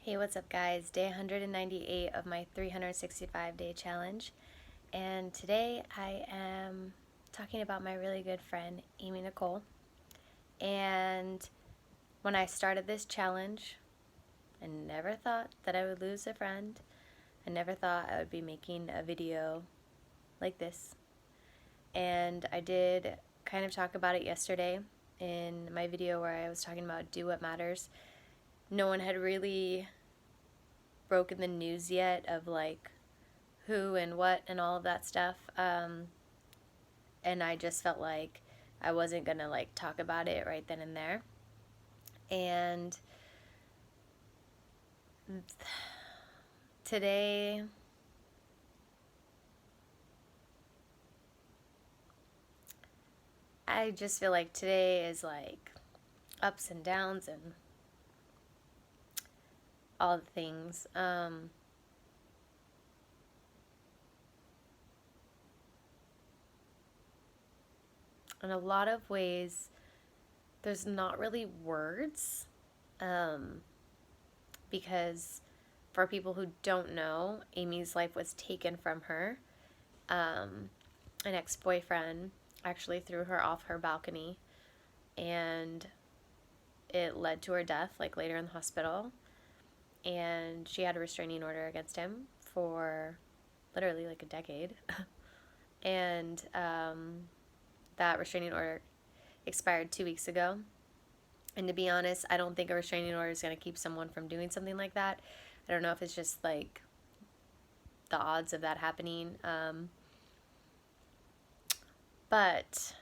Hey, what's up, guys? Day 198 of my 365-day challenge. And today I am talking about my really good friend, Amie Nicole. And when I started this challenge, I never thought that I would lose a friend. I never thought I would be making a video like this. And I did kind of talk about it yesterday in my video where I was talking about do what matters. No one had really broken the news yet of like who and what and all of that stuff. And I just felt like I wasn't gonna like talk about it right then and there. And today, I just feel like today is like ups and downs and all the things. In a lot of ways, there's not really words, um, because for people who don't know, Amie's life was taken from her. An ex-boyfriend actually threw her off her balcony, and it led to her death, like later in the hospital. And she had a restraining order against him for literally like a decade. And that restraining order expired 2 weeks ago. And to be honest, I don't think a restraining order is going to keep someone from doing something like that. I don't know if it's just like the odds of that happening. But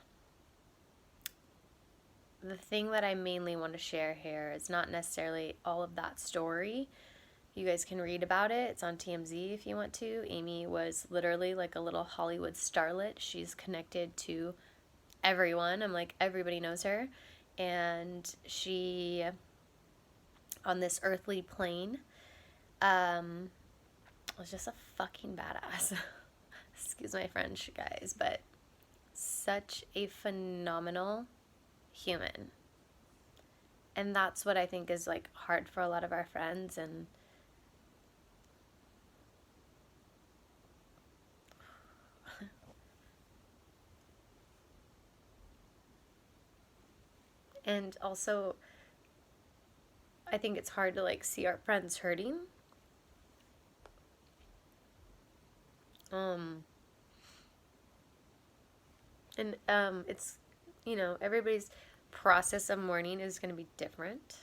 the thing that I mainly want to share here is not necessarily all of that story. You guys can read about it. It's on TMZ if you want to. Amie was literally like a little Hollywood starlet. She's connected to everyone. I'm like, everybody knows her. And she, on this earthly plane, was just a fucking badass. Excuse my French, guys, but such a phenomenal human. And that's what I think is like hard for a lot of our friends. And also, I think it's hard to like see our friends hurting. It's, everybody's process of mourning is going to be different.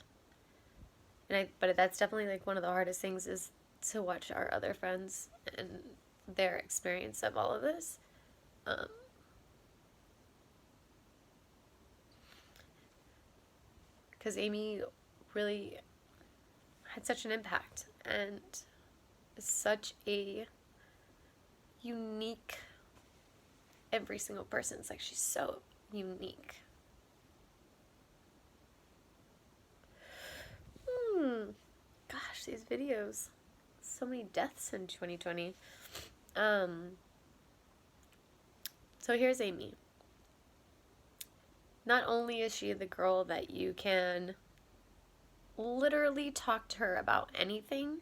But that's definitely like one of the hardest things is to watch our other friends and their experience of all of this. Because Amie really had such an impact and such a unique, every single person's like, she's so unique. Gosh, these videos. So many deaths in 2020. So here's Amie. Not only is she the girl that you can literally talk to her about anything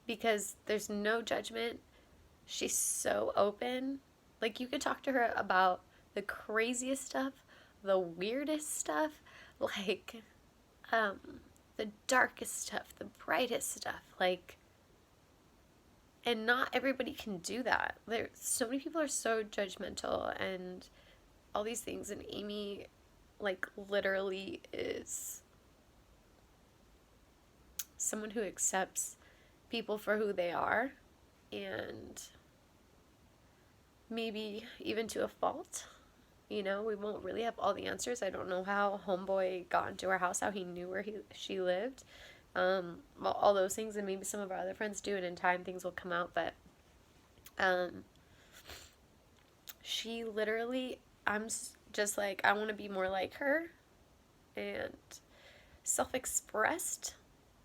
because there's no judgment. She's so open. Like, you could talk to her about the craziest stuff, the weirdest stuff, like, the darkest stuff, the brightest stuff, like, and not everybody can do that. So many people are so judgmental and all these things, and Amie, like, literally is someone who accepts people for who they are, and maybe even to a fault. We won't really have all the answers. I don't know how Homeboy got into our house, how he knew where she lived. Well, all those things, and maybe some of our other friends do, and in time things will come out. But she literally, I'm just like, I want to be more like her, and self-expressed.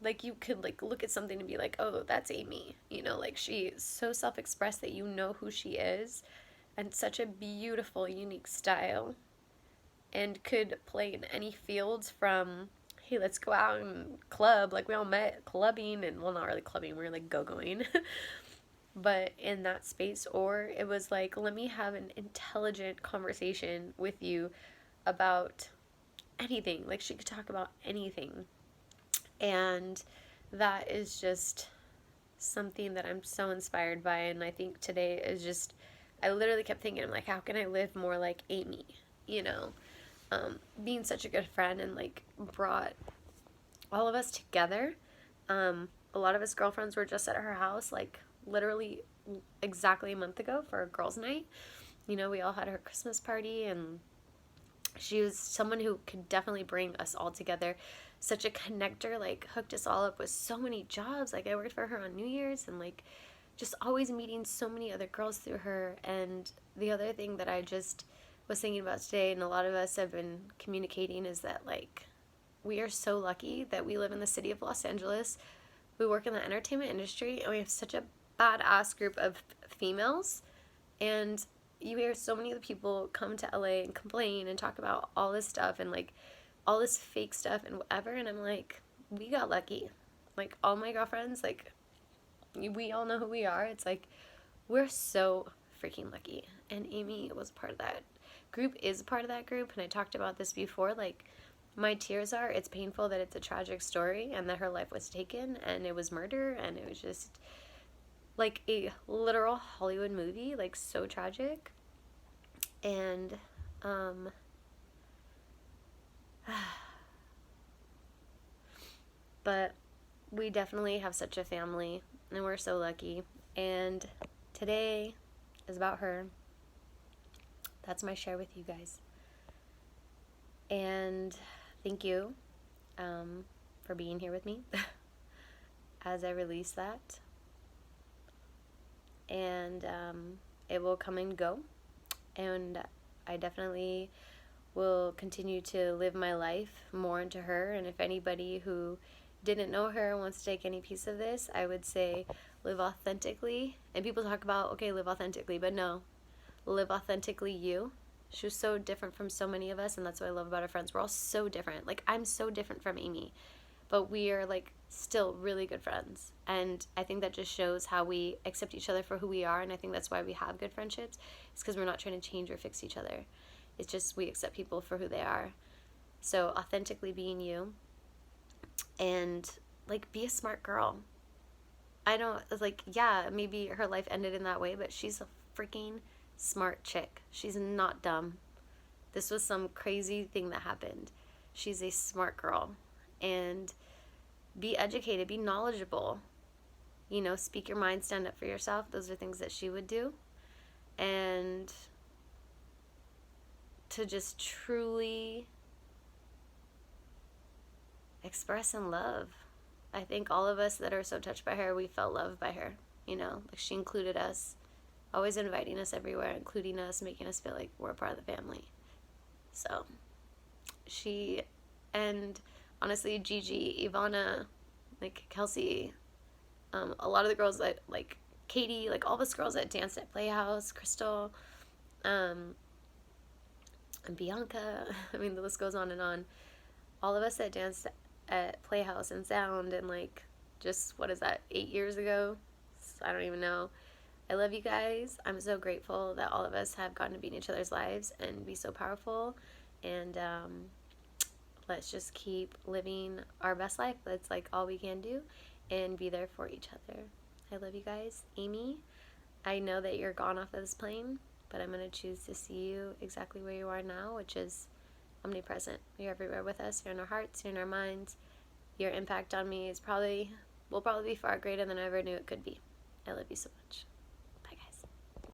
Like, you could like look at something and be like, oh, that's Amie. Like, she's so self-expressed that you know who she is, and such a beautiful, unique style, and could play in any fields from hey, let's go out and club. Like, we all met clubbing, and well, not really clubbing, we were like go-going. But in that space, or it was like, let me have an intelligent conversation with you about anything. Like, she could talk about anything. And that is just something that I'm so inspired by. And I think today is just, I literally kept thinking, I'm like, how can I live more like Amie? You know, being such a good friend and like brought all of us together. A lot of us girlfriends were just at her house, like literally exactly a month ago for a girls' night. You know, we all had her Christmas party, and she was someone who could definitely bring us all together. Such a connector, like hooked us all up with so many jobs. Like I worked for her on New Year's, and like just always meeting so many other girls through her. And the other thing that I just was thinking about today, and a lot of us have been communicating, is that like we are so lucky that we live in the city of Los Angeles. We work in the entertainment industry, and we have such a badass group of females. And you hear so many of the people come to LA and complain and talk about all this stuff and like all this fake stuff and whatever. And I'm like, we got lucky. Like, all my girlfriends, like, we all know who we are. It's like, we're so freaking lucky. And Amie was part of that group, is a part of that group. And I talked about this before. Like, my tears are, it's painful that it's a tragic story and that her life was taken and it was murder, and it was just like a literal Hollywood movie, like so tragic. And but we definitely have such a family, and we're so lucky. And today is about her. That's my share with you guys. And thank you for being here with me as I release that. And it will come and go. And I definitely will continue to live my life more into her. And if anybody who didn't know her wants to take any piece of this, I would say live authentically. And people talk about, okay, live authentically, but no, live authentically you. She was so different from so many of us, and that's what I love about our friends. We're all so different. Like, I'm so different from Amie, but we are like still really good friends. And I think that just shows how we accept each other for who we are. And I think that's why we have good friendships. It's because we're not trying to change or fix each other. It's just we accept people for who they are. So authentically being you, and like be a smart girl. I don't, like, yeah, maybe her life ended in that way, but she's a freaking smart chick. She's not dumb. This was some crazy thing that happened. She's a smart girl. And be educated, be knowledgeable. You know, speak your mind, stand up for yourself. Those are things that she would do. And to just truly express and love. I think all of us that are so touched by her, we felt loved by her. You know, like she included us, always inviting us everywhere, including us, making us feel like we're a part of the family. So she, and honestly, Gigi, Ivana, like Kelsey, a lot of the girls that, like Katie, like all those girls that danced at Playhouse, Crystal, and Bianca, I mean, the list goes on and on. All of us that danced at Playhouse and Sound, and like, just, what is that, 8 years ago? I don't even know. I love you guys. I'm so grateful that all of us have gotten to be in each other's lives and be so powerful. And let's just keep living our best life. That's like all we can do, and be there for each other. I love you guys. Amie, I know that you're gone off of this plane, but I'm going to choose to see you exactly where you are now, which is omnipresent. You're everywhere with us. You're in our hearts. You're in our minds. Your impact on me will probably be far greater than I ever knew it could be. I love you so much.